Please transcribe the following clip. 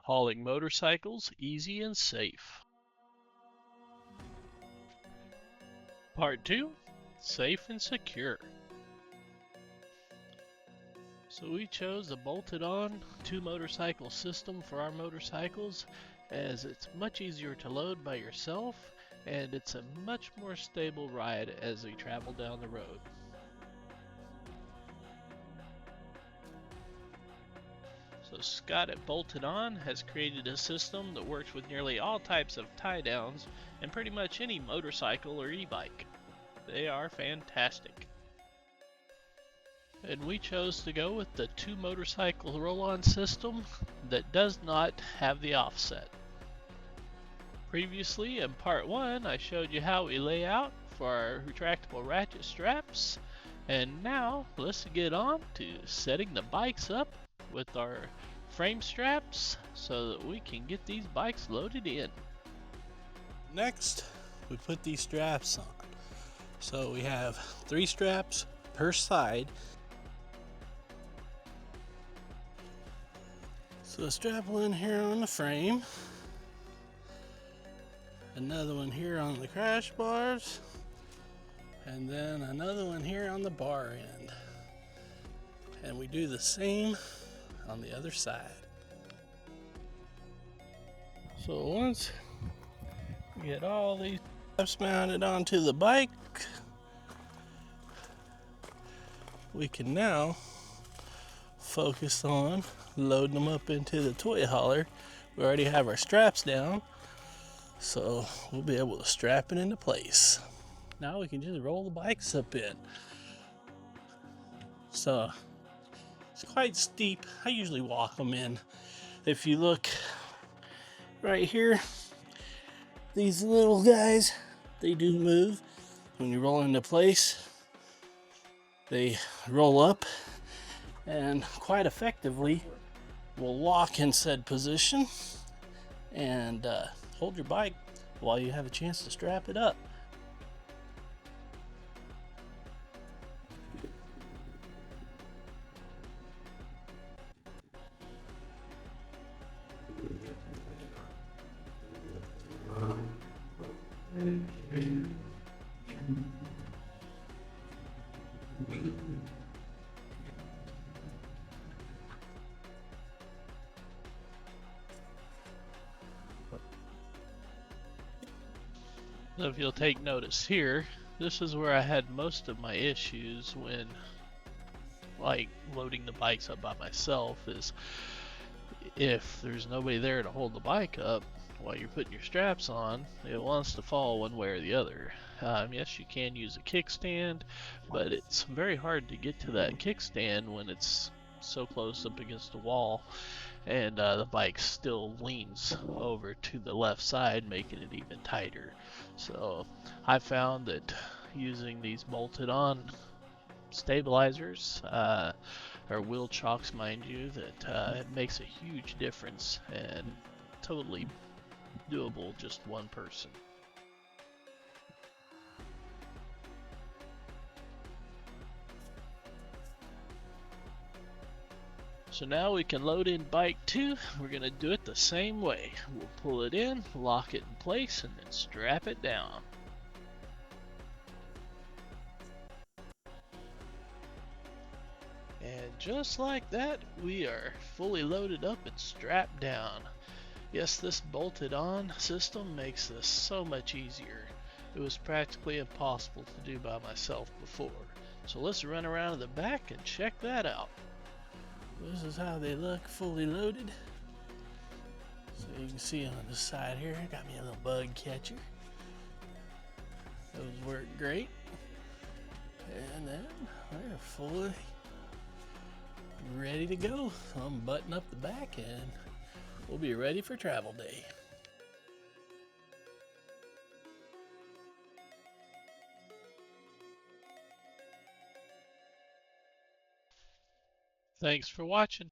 Hauling motorcycles easy and safe. Part 2, safe and secure. So we chose the bolted on 2-motorcycle system for our motorcycles, as it's much easier to load by yourself and it's a much more stable ride as we travel down the road. So Scott at Bolted On has created a system that works with nearly all types of tie downs and pretty much any motorcycle or e-bike. They are fantastic. And we chose to go with the 2-motorcycle roll-on system that does not have the offset. Previously in part 1 I showed you how we lay out for our retractable ratchet straps, and now let's get on to setting the bikes up with our frame straps so that we can get these bikes loaded in. Next, we put these straps on. So we have 3 straps per side. So a strap one here on the frame, another one here on the crash bars, and then another one here on the bar end. And we do the same on the other side. So once we get all these straps mounted onto the bike, we can now focus on loading them up into the toy hauler. We already have our straps down, so we'll be able to strap it into place. Now we can just roll the bikes up in. So it's quite steep. I usually walk them in. If you look right here, these little guys, they do move. When you roll into place, they roll up and quite effectively will lock in said position and hold your bike while you have a chance to strap it up. So if you'll take notice here, this is where I had most of my issues when loading the bikes up by myself, is if there's nobody there to hold the bike up while you're putting your straps on, it wants to fall one way or the other. Yes, you can use a kickstand, but it's very hard to get to that kickstand when it's so close up against the wall, and the bike still leans over to the left side, making it even tighter. So I found that using these bolted on stabilizers, or wheel chocks, mind you, that it makes a huge difference and totally doable just one person. So now we can load in bike 2. We're going to do it the same way. We'll pull it in, lock it in place, and then strap it down. And just like that, we are fully loaded up and strapped down. Yes, this bolted on system makes this so much easier. It was practically impossible to do by myself before. So let's run around to the back and check that out. This is how they look fully loaded. So you can see on the side here, got me a little bug catcher. Those work great. And then we're fully ready to go. So I'm buttoning up the back and we'll be ready for travel day. Thanks for watching.